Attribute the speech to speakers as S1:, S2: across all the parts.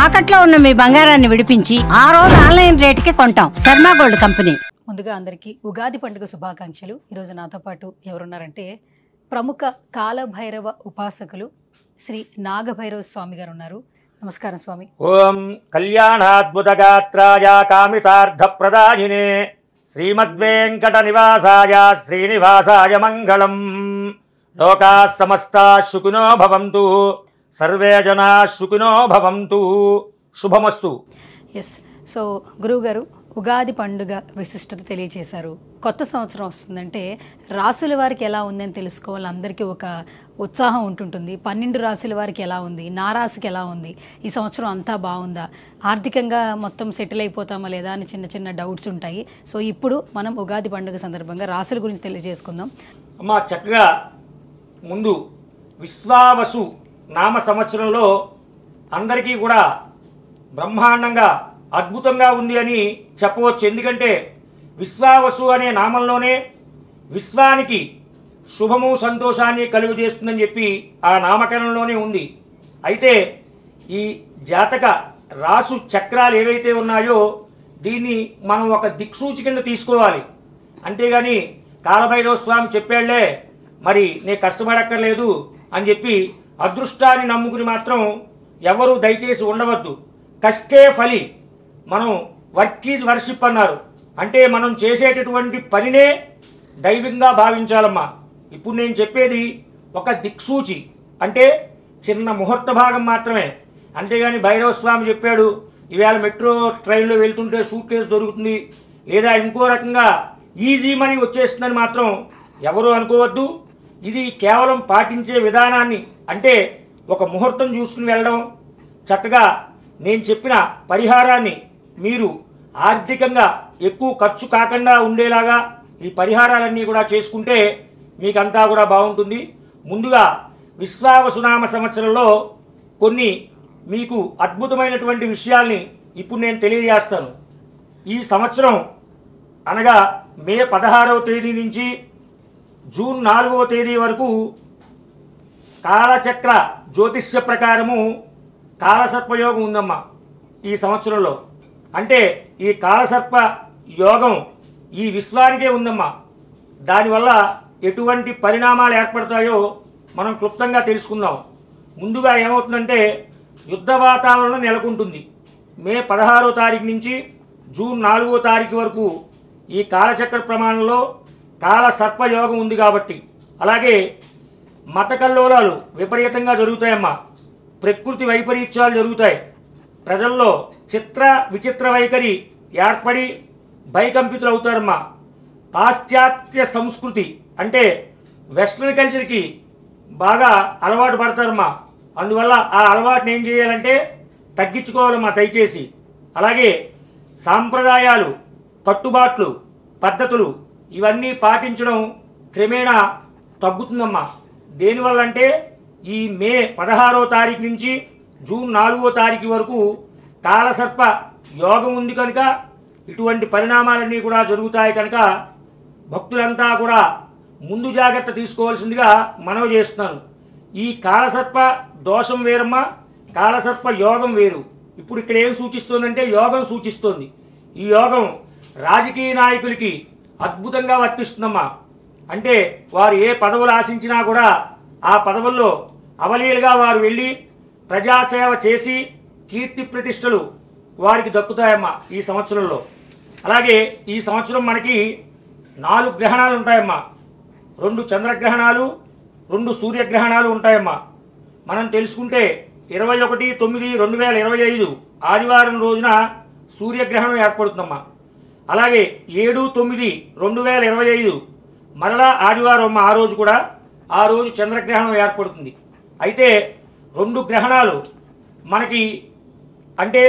S1: తాకట్లో ఉన్న మీ బంగారాన్ని విడిపించి ఆ రోజు ఆన్లైన్ రేటుకి కొంటాం. Sharma gold company.
S2: ముందుగా అందరికీ ఉగాది పండుగ శుభాకాంక్షలు. ఈరోజు నాతో పాటు ఎవరున్నారంటే ప్రముఖ కాలభైరవ ఉపాసకులు శ్రీ నాగభైరవ స్వామి గారు ఉన్నారు. నమస్కారం స్వామి.
S3: ఓం కళ్యాణాద్భుతగాత్రాయ కామితార్థప్రదాయినే శ్రీమద్వేంకట నివాసాయ శ్రీనివాసాయ మంగళం. లోకా సమస్తా సుఖినో భవంతు, సర్వే జనా సుఖినో భవంతు. శుభమస్తు.
S2: ఎస్. సో గురువుగారు ఉగాది పండుగ విశిష్టత తెలియచేశారు. కొత్త సంవత్సరం వస్తుందంటే రాసుల వారికి ఎలా ఉందని తెలుసుకోవాలి. అందరికీ ఒక ఉత్సాహం ఉంటుంటుంది. 12 రాసుల వారికి ఎలా ఉంది, నా రాశికి ఎలా ఉంది, ఈ సంవత్సరం అంతా బాగుందా, ఆర్థికంగా మొత్తం సెటిల్ అయిపోతామా లేదా అని చిన్న చిన్న డౌట్స్ ఉంటాయి. సో ఇప్పుడు మనం ఉగాది పండుగ సందర్భంగా రాసుల గురించి తెలియజేసుకుందాం.
S3: అమ్మా, చక్కగా ముందు విశ్వావసు నామ సంవత్సరంలో అందరికీ కూడా బ్రహ్మాండంగా అద్భుతంగా ఉంది అని చెప్పవచ్చు. ఎందుకంటే విశ్వావసు అనే నామంలోనే విశ్వానికి శుభము సంతోషాన్ని కలుగజేస్తుందని చెప్పి ఆ నామకరణంలోనే ఉంది. అయితే ఈ జాతక రాసు చక్రాలు ఏవైతే ఉన్నాయో దీన్ని మనం ఒక దిక్సూచి కింద తీసుకోవాలి. అంతేగాని కాలభైరవ స్వామి చెప్పాళ్లే మరి నే కష్టపడక్కర్లేదు అని చెప్పి అదృష్టాన్ని నమ్ముకుని మాత్రం ఎవరు దయచేసి ఉండవద్దు. కష్టే ఫలి. మనం వర్క్ ఈజ్ వర్షిప్ అన్నారు. అంటే మనం చేసేటటువంటి పనినే దైవంగా భావించాలమ్మా. ఇప్పుడు నేను చెప్పేది ఒక దిక్సూచి, అంటే చిన్న ముహూర్త భాగం మాత్రమే. అంతేగాని భైరవ స్వామి చెప్పాడు ఈవేళ మెట్రో ట్రైన్లో వెళ్తుంటే సూట్ కేసు దొరుకుతుంది లేదా ఇంకో రకంగా ఈజీ మనీ వచ్చేస్తుందని మాత్రం ఎవరు అనుకోవద్దు. ఇది కేవలం పాటించే విధానాన్ని, అంటే ఒక ముహూర్తం చూసుకుని వెళ్ళడం, చక్కగా నేను చెప్పిన పరిహారాన్ని మీరు ఆర్థికంగా ఎక్కువ ఖర్చు కాకుండా ఉండేలాగా ఈ పరిహారాలన్నీ కూడా చేసుకుంటే మీకంతా కూడా బాగుంటుంది. ముందుగా విశ్వావసునామ సంవత్సరంలో కొన్ని మీకు అద్భుతమైనటువంటి విషయాల్ని ఇప్పుడు నేను తెలియజేస్తాను. ఈ సంవత్సరం అనగా మే 16వ తేదీ నుంచి జూన్ 4వ తేదీ వరకు కాలచక్ర జ్యోతిష్య ప్రకారము కాలసర్పయోగం ఉందమ్మా ఈ సంవత్సరంలో. అంటే ఈ కాలసర్ప యోగం ఈ విశ్వానికే ఉందమ్మా. దానివల్ల ఎటువంటి పరిణామాలు ఏర్పడతాయో మనం క్లుప్తంగా తెలుసుకుందాం. ముందుగా ఏమవుతుందంటే యుద్ధ వాతావరణం నెలకొంటుంది. మే 16వ తారీఖు నుంచి జూన్ 4వ తారీఖు వరకు ఈ కాలచక్ర ప్రమాణంలో కాల సర్పయోగం ఉంది కాబట్టి. అలాగే మత కల్లోలాలు విపరీతంగా జరుగుతాయమ్మా. ప్రకృతి వైపరీత్యాలు జరుగుతాయి. ప్రజల్లో చిత్ర విచిత్ర వైఖరి ఏర్పడి భయకంపితులు అవుతారమ్మా. పాశ్చాత్య సంస్కృతి అంటే వెస్ట్రన్ కల్చర్కి బాగా అలవాటు పడతారమ్మా. అందువల్ల ఆ అలవాటుని ఏం చేయాలంటే తగ్గించుకోవాలమ్మా దయచేసి. అలాగే సాంప్రదాయాలు, కట్టుబాట్లు, పద్ధతులు ఇవన్నీ పాటించడం క్రమేణా తగ్గుతుందమ్మా. దేనివల్ల అంటే ఈ మే 16వ తారీఖు నుంచి జూన్ 4వ తారీఖు వరకు కాలసర్ప యోగం ఉంది కనుక ఇటువంటి పరిణామాలన్నీ కూడా జరుగుతాయి. కనుక భక్తులంతా కూడా ముందు జాగ్రత్త తీసుకోవాల్సిందిగా మనవి చేస్తున్నాను. ఈ కాలసర్ప దోషం వేరమ్మా, కాలసర్ప యోగం వేరు. ఇప్పుడు ఇక్కడ ఏం సూచిస్తోందంటే యోగం సూచిస్తోంది. ఈ యోగం రాజకీయ నాయకులకి అద్భుతంగా వర్తిస్తుందమ్మా. అంటే వారు ఏ పదవులు ఆశించినా కూడా ఆ పదవుల్లో అవలీలుగా వారు వెళ్ళి ప్రజాసేవ చేసి కీర్తి ప్రతిష్టలు వారికి దక్కుతాయమ్మా ఈ సంవత్సరంలో. అలాగే ఈ సంవత్సరం మనకి 4 గ్రహణాలు ఉంటాయమ్మా. 2 చంద్రగ్రహణాలు, 2 సూర్యగ్రహణాలు ఉంటాయమ్మా. మనం తెలుసుకుంటే 21/9/2025 ఆదివారం రోజున సూర్యగ్రహణం ఏర్పడుతుందమ్మా. అలాగే 7/9/2025 మరలా ఆదివారం ఆ రోజు కూడా ఆ రోజు చంద్రగ్రహణం ఏర్పడుతుంది. అయితే 2 గ్రహణాలు మనకి అంటే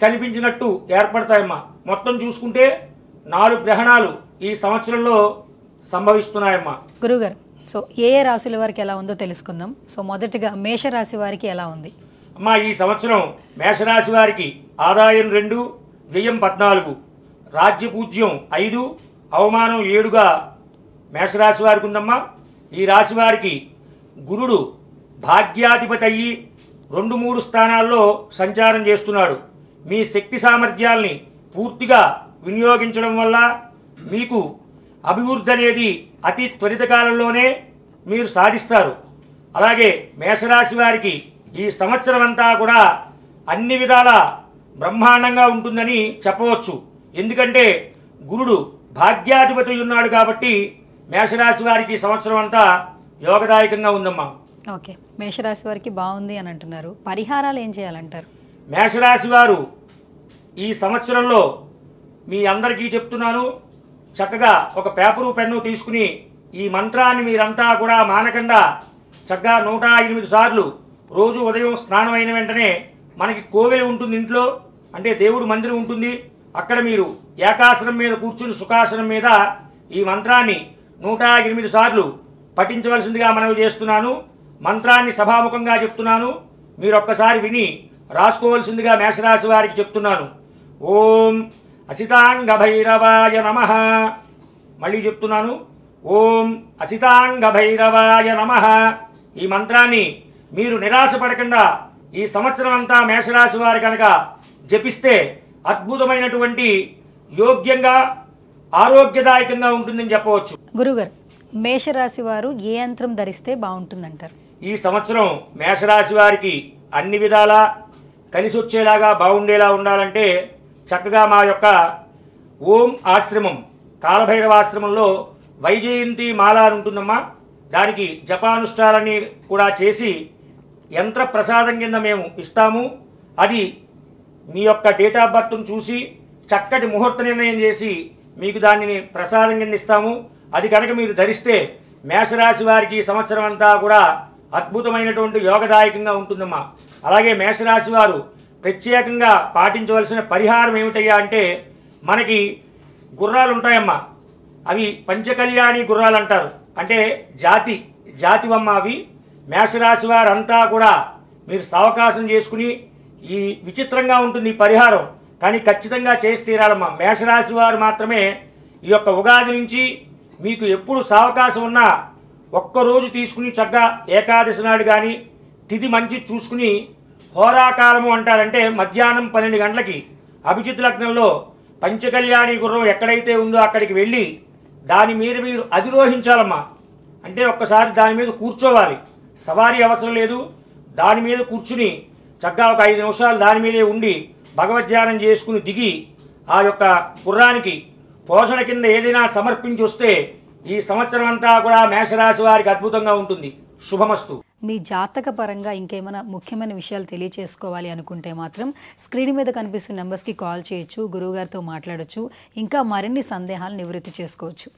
S3: కనిపించినట్టు ఏర్పడతాయమ్మా. మొత్తం చూసుకుంటే 4 గ్రహణాలు ఈ సంవత్సరంలో సంభవిస్తున్నాయమ్మా.
S2: గురుగారు, సో ఏ రాశుల వారికి ఎలా ఉందో తెలుసుకుందాం. సో మొదటగా మేషరాశి వారికి ఎలా ఉంది
S3: అమ్మా? ఈ సంవత్సరం మేషరాశి వారికి ఆదాయం 2, వ్యయం 14, రాజ్యపూజ్యం 5, అవమానం 7గా మేషరాశి వారికి ఉందమ్మా. ఈ రాశి వారికి గురుడు భాగ్యాధిపతి అయ్యి 2-3 స్థానాల్లో సంచారం చేస్తున్నాడు. మీ శక్తి సామర్థ్యాల్ని పూర్తిగా వినియోగించడం వల్ల మీకు అభివృద్ధి అనేది అతి త్వరిత కాలంలోనే మీరు సాధిస్తారు. అలాగే మేషరాశి వారికి ఈ సంవత్సరం అంతా కూడా అన్ని విధాల బ్రహ్మాండంగా ఉంటుందని చెప్పవచ్చు. ఎందుకంటే గురుడు భాగ్యాధిపతి ఉన్నాడు కాబట్టి మేషరాశి వారికి ఈ సంవత్సరం అంతా యోగదాయకంగా ఉందమ్మా.
S2: ఓకే, మేషరాశి వారికి బాగుంది అని అంటున్నారు. పరిహారాలు ఏం చేయాలంటారు?
S3: మేషరాశి వారు ఈ సంవత్సరంలో మీ అందరికీ చెప్తున్నాను, చక్కగా ఒక పేపరు పెన్ను తీసుకుని ఈ మంత్రాన్ని మీరంతా కూడా మానకుండా చక్కగా 108 సార్లు రోజు ఉదయం స్నానం అయిన వెంటనే మనకి కోవెల ఉంటుంది ఇంట్లో, అంటే దేవుడు మందిరం ఉంటుంది, అక్కడ మీరు ఏకాసనం మీద కూర్చుని సుఖాసనం మీద ఈ మంత్రాన్ని 108 సార్లు పఠించవలసిందిగా మనవి చేస్తున్నాను. మంత్రాన్ని సభాముఖంగా చెప్తున్నాను, మీరు ఒక్కసారి విని రాసుకోవలసిందిగా మేషరాశి వారికి చెప్తున్నాను. ఓం అసితాంగ భైరవాయ నమః. మళ్ళీ చెప్తున్నాను, ఓం అసితాంగ భైరవాయ నమః. ఈ మంత్రాన్ని మీరు నిరాశపడకుండా ఈ సంవత్సరం అంతా మేషరాశి వారి కనుక జపిస్తే అద్భుతమైనటువంటి యోగ్యంగా ఆరోగ్యదాయకంగా ఉంటుందని చెప్పవచ్చు.
S2: గురుగారు, మేషరాశి వారు ఏ యంత్రం ధరిస్తే బాగుంటుందంటారు?
S3: ఈ సంవత్సరం మేషరాశి వారికి అన్ని విధాలా కలిసి వచ్చేలాగా బాగుండేలా ఉండాలంటే చక్కగా మా యొక్క ఓం ఆశ్రమం కాలభైరవ ఆశ్రమంలో వైజయంతి మాల అని ఉంటుందమ్మా. దానికి జపానుష్ఠానాన్ని కూడా చేసి యంత్ర ప్రసాదం కింద మేము ఇస్తాము. అది మీ యొక్క డేట్ ఆఫ్ బర్త్ను చూసి చక్కటి ముహూర్త నిర్ణయం చేసి మీకు దానిని ప్రసాదం కింద ఇస్తాము. అది కనుక మీరు ధరిస్తే మేషరాశి వారికి ఈ సంవత్సరం అంతా కూడా అద్భుతమైనటువంటి యోగదాయకంగా ఉంటుందమ్మా. అలాగే మేషరాశి వారు ప్రత్యేకంగా పాటించవలసిన పరిహారం ఏమిటయ్యా అంటే, మనకి గుర్రాలు ఉంటాయమ్మా, అవి పంచకళ్యాణి గుర్రాలు అంటారు, అంటే జాతివమ్మ అవి. మేషరాశి వారంతా కూడా మీరు సావకాశం చేసుకుని, ఈ విచిత్రంగా ఉంటుంది ఈ పరిహారం, కానీ ఖచ్చితంగా చేసి తీరాలమ్మా. మేషరాశి వారు మాత్రమే ఈ యొక్క ఉగాది నుంచి మీకు ఎప్పుడు సావకాశం ఉన్నా ఒక్కరోజు తీసుకుని చక్కగా ఏకాదశి నాడు కానీ తిథి మంచి చూసుకుని హోరాకాలము అంటారంటే మధ్యాహ్నం 12 గంటలకి అభిజిత్ లగ్నంలో పంచకళ్యాణి గుర్రం ఎక్కడైతే ఉందో అక్కడికి వెళ్ళి దాని మీద మీరు అధిరోహించాలమ్మా. అంటే ఒక్కసారి దాని మీద కూర్చోవాలి, సవారీ అవసరం లేదు. దాని మీద కూర్చుని చక్కగా ఒక 5 నిమిషాలు దాని మీదే ఉండి భగవద్ధ్యానం చేసుకుని దిగి ఆ యొక్క గుర్రానికి పోషణ కింద ఏదైనా సమర్పించి వస్తే ఈ సంవత్సరం అంతా కూడా మేషరాశి వారికి అద్భుతంగా ఉంటుంది. శుభమస్తు.
S2: మీ జాతక పరంగా ఇంకేమైనా ముఖ్యమైన విషయాలు తెలియచేసుకోవాలి అనుకుంటే మాత్రం స్క్రీన్ మీద కనిపిస్తున్న నెంబర్స్కి కాల్ చేయొచ్చు, గురువుగారితో మాట్లాడొచ్చు, ఇంకా మరిన్ని సందేహాలు నివృత్తి చేసుకోవచ్చు.